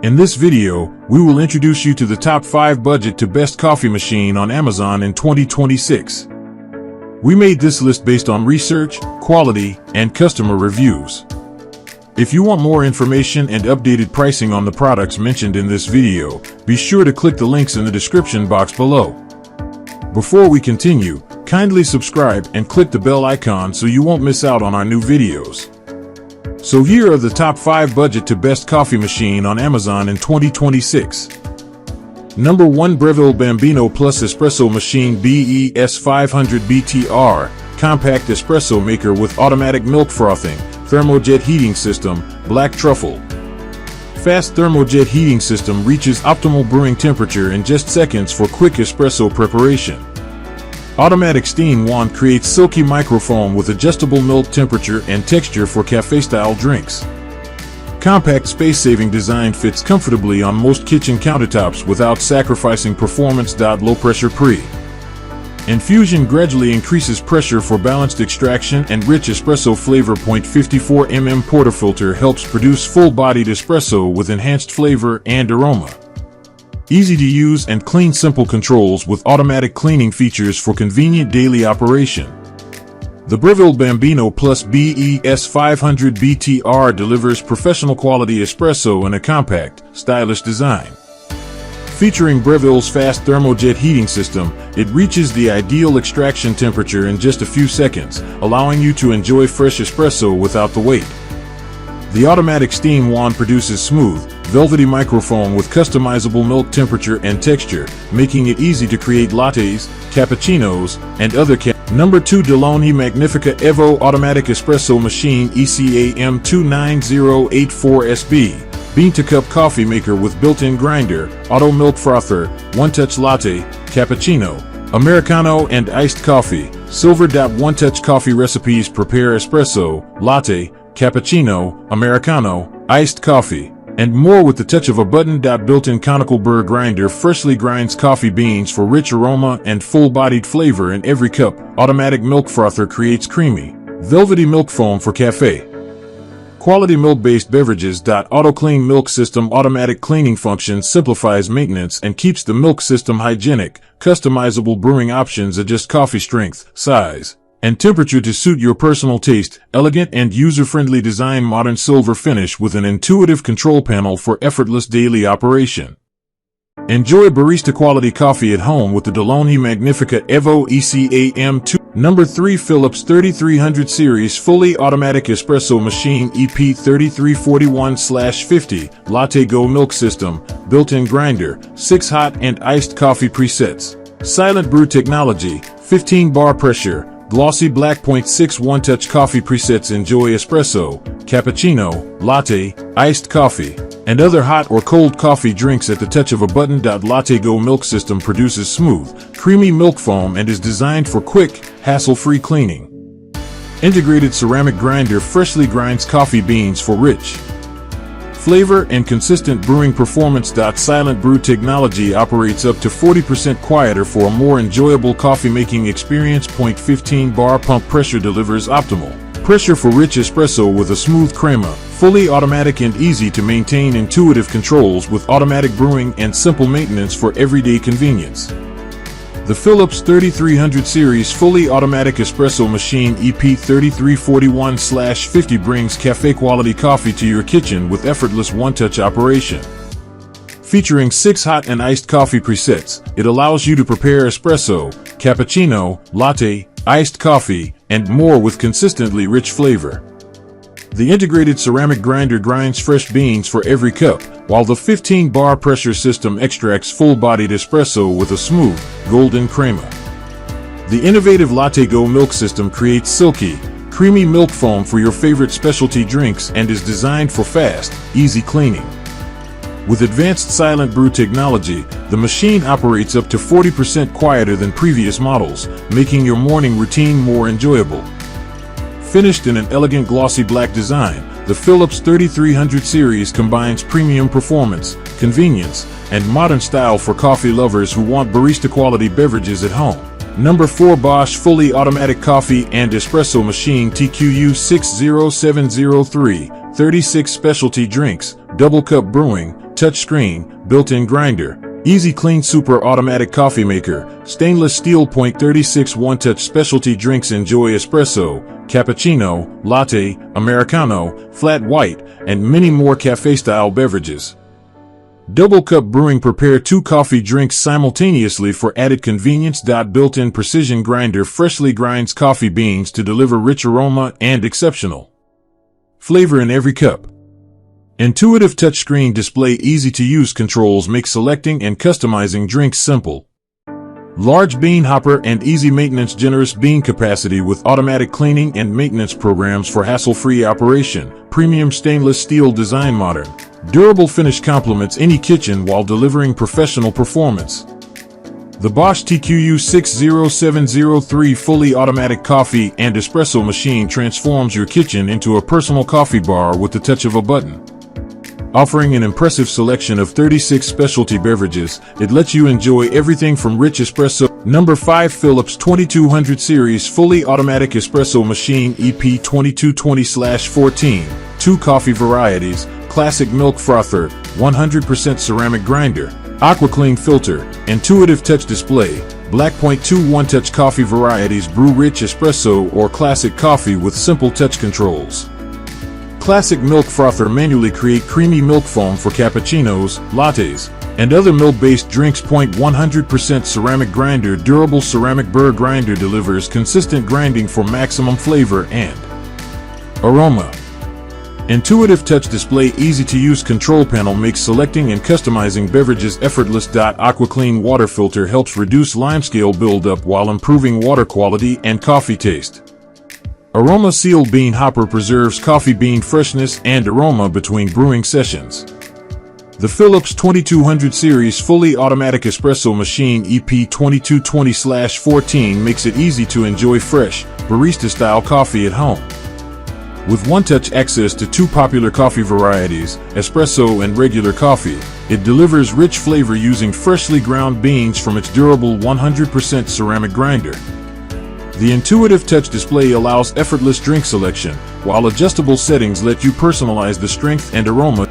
In this video, we will introduce you to the top 5 budget to best coffee machine on Amazon in 2026. We made this list based on research, quality, and customer reviews. If you want more information and updated pricing on the products mentioned in this video, be sure to click the links in the description box below. Before we continue, kindly subscribe and click the bell icon so you won't miss out on our new videos. So here are the top 5 budget to best coffee machine on Amazon in 2026. Number 1, Breville Bambino Plus Espresso Machine BES 500 BTR, compact espresso maker with automatic milk frothing, thermojet heating system, black truffle. Fast thermojet heating system reaches optimal brewing temperature in just seconds for quick espresso preparation. Automatic steam wand creates silky microfoam with adjustable milk temperature and texture for cafe-style drinks. Compact space-saving design fits comfortably on most kitchen countertops without sacrificing performance. Low-pressure pre. Infusion gradually increases pressure for balanced extraction and rich espresso flavor. 0.54 mm portafilter helps produce full-bodied espresso with enhanced flavor and aroma. Easy to use and clean, simple controls with automatic cleaning features for convenient daily operation. The Breville Bambino Plus BES 500 BTR delivers professional quality espresso in a compact, stylish design. Featuring Breville's fast thermojet heating system, it reaches the ideal extraction temperature in just a few seconds, allowing you to enjoy fresh espresso without the wait. The automatic steam wand produces smooth, velvety microfoam with customizable milk temperature and texture, making it easy to create lattes, cappuccinos, and other Number 2, DeLonghi Magnifica Evo Automatic Espresso Machine ECAM 29084SB, bean-to-cup coffee maker with built-in grinder, auto milk frother, one-touch latte, cappuccino, Americano and iced coffee. Silver. One-touch coffee recipes prepare espresso, latte, cappuccino, Americano, iced coffee, and more with the touch of a button. Built-in conical burr grinder freshly grinds coffee beans for rich aroma and full-bodied flavor in every cup. Automatic milk frother creates creamy, velvety milk foam for cafe. Quality milk-based beverages. Auto clean milk system automatic cleaning function simplifies maintenance and keeps the milk system hygienic. Customizable brewing options adjust coffee strength, size, and temperature to suit your personal taste. Elegant and user-friendly design. Modern silver finish with an intuitive control panel for effortless daily operation. Enjoy barista-quality coffee at home with the DeLonghi Magnifica Evo ECAM 2. Number 3, Philips 3300 Series Fully Automatic Espresso Machine EP 3341/50 Latte Go Milk System, built-in grinder, 6 hot and iced coffee presets. Silent brew technology, 15 bar pressure, glossy black. 0.6 one-touch coffee presets. Enjoy espresso, cappuccino, latte, iced coffee, and other hot or cold coffee drinks at the touch of a button. Latte Go Milk System produces smooth, creamy milk foam and is designed for quick, hassle-free cleaning. Integrated ceramic grinder freshly grinds coffee beans for rich flavor and consistent brewing performance. Silent brew technology operates up to 40% quieter for a more enjoyable coffee-making experience. 0.15 bar pump pressure delivers optimal pressure for rich espresso with a smooth crema. Fully automatic and easy to maintain. Intuitive controls with automatic brewing and simple maintenance for everyday convenience. The Philips 3300 Series Fully Automatic Espresso Machine EP 3341/50 brings cafe-quality coffee to your kitchen with effortless one-touch operation. Featuring 6 hot and iced coffee presets, it allows you to prepare espresso, cappuccino, latte, iced coffee, and more with consistently rich flavor. The integrated ceramic grinder grinds fresh beans for every cup, while the 15 bar pressure system extracts full-bodied espresso with a smooth, golden crema. The innovative Latte Go Milk System creates silky, creamy milk foam for your favorite specialty drinks and is designed for fast, easy cleaning. With advanced silent brew technology, the machine operates up to 40% quieter than previous models, making your morning routine more enjoyable. Finished in an elegant glossy black design, the Philips 3300 Series combines premium performance, convenience, and modern style for coffee lovers who want barista-quality beverages at home. Number 4, Bosch Fully Automatic Coffee and Espresso Machine TQU 60703, 36 specialty drinks, double cup brewing, touchscreen, built-in grinder, easy clean super automatic coffee maker, stainless steel .36 one-touch specialty drinks. Enjoy espresso, cappuccino, latte, americano, flat white, and many more cafe-style beverages. Double Cup Brewing. Prepare 2 coffee drinks simultaneously for added convenience. Built-in precision grinder freshly grinds coffee beans to deliver rich aroma and exceptional flavor in every cup. Intuitive touchscreen display. Easy-to-use controls make selecting and customizing drinks simple. Large bean hopper and easy maintenance. Generous bean capacity with automatic cleaning and maintenance programs for hassle-free operation. Premium stainless steel design. Modern, durable finish complements any kitchen while delivering professional performance. The Bosch TQU60703 fully automatic coffee and espresso machine transforms your kitchen into a personal coffee bar with the touch of a button. Offering an impressive selection of 36 specialty beverages, it lets you enjoy everything from rich espresso. Number 5. Philips 2200 Series Fully Automatic Espresso Machine EP2220/14. 2 coffee varieties: classic milk frother, 100% ceramic grinder, AquaClean filter, intuitive touch display. Blackpoint 2 one-touch coffee varieties: brew rich espresso or classic coffee with simple touch controls. Classic milk frother manually create creamy milk foam for cappuccinos, lattes, and other milk-based drinks. 100% ceramic grinder. Durable ceramic burr grinder delivers consistent grinding for maximum flavor and aroma. Intuitive touch display. Easy-to-use control panel makes selecting and customizing beverages effortless. AquaClean water filter helps reduce limescale buildup while improving water quality and coffee taste. Aroma sealed bean hopper preserves coffee bean freshness and aroma between brewing sessions. The Philips 2200 Series Fully Automatic Espresso Machine EP2220/14 makes it easy to enjoy fresh, barista-style coffee at home. With one-touch access to 2 popular coffee varieties, espresso and regular coffee, it delivers rich flavor using freshly ground beans from its durable 100% ceramic grinder. The intuitive touch display allows effortless drink selection, while adjustable settings let you personalize the strength and aroma.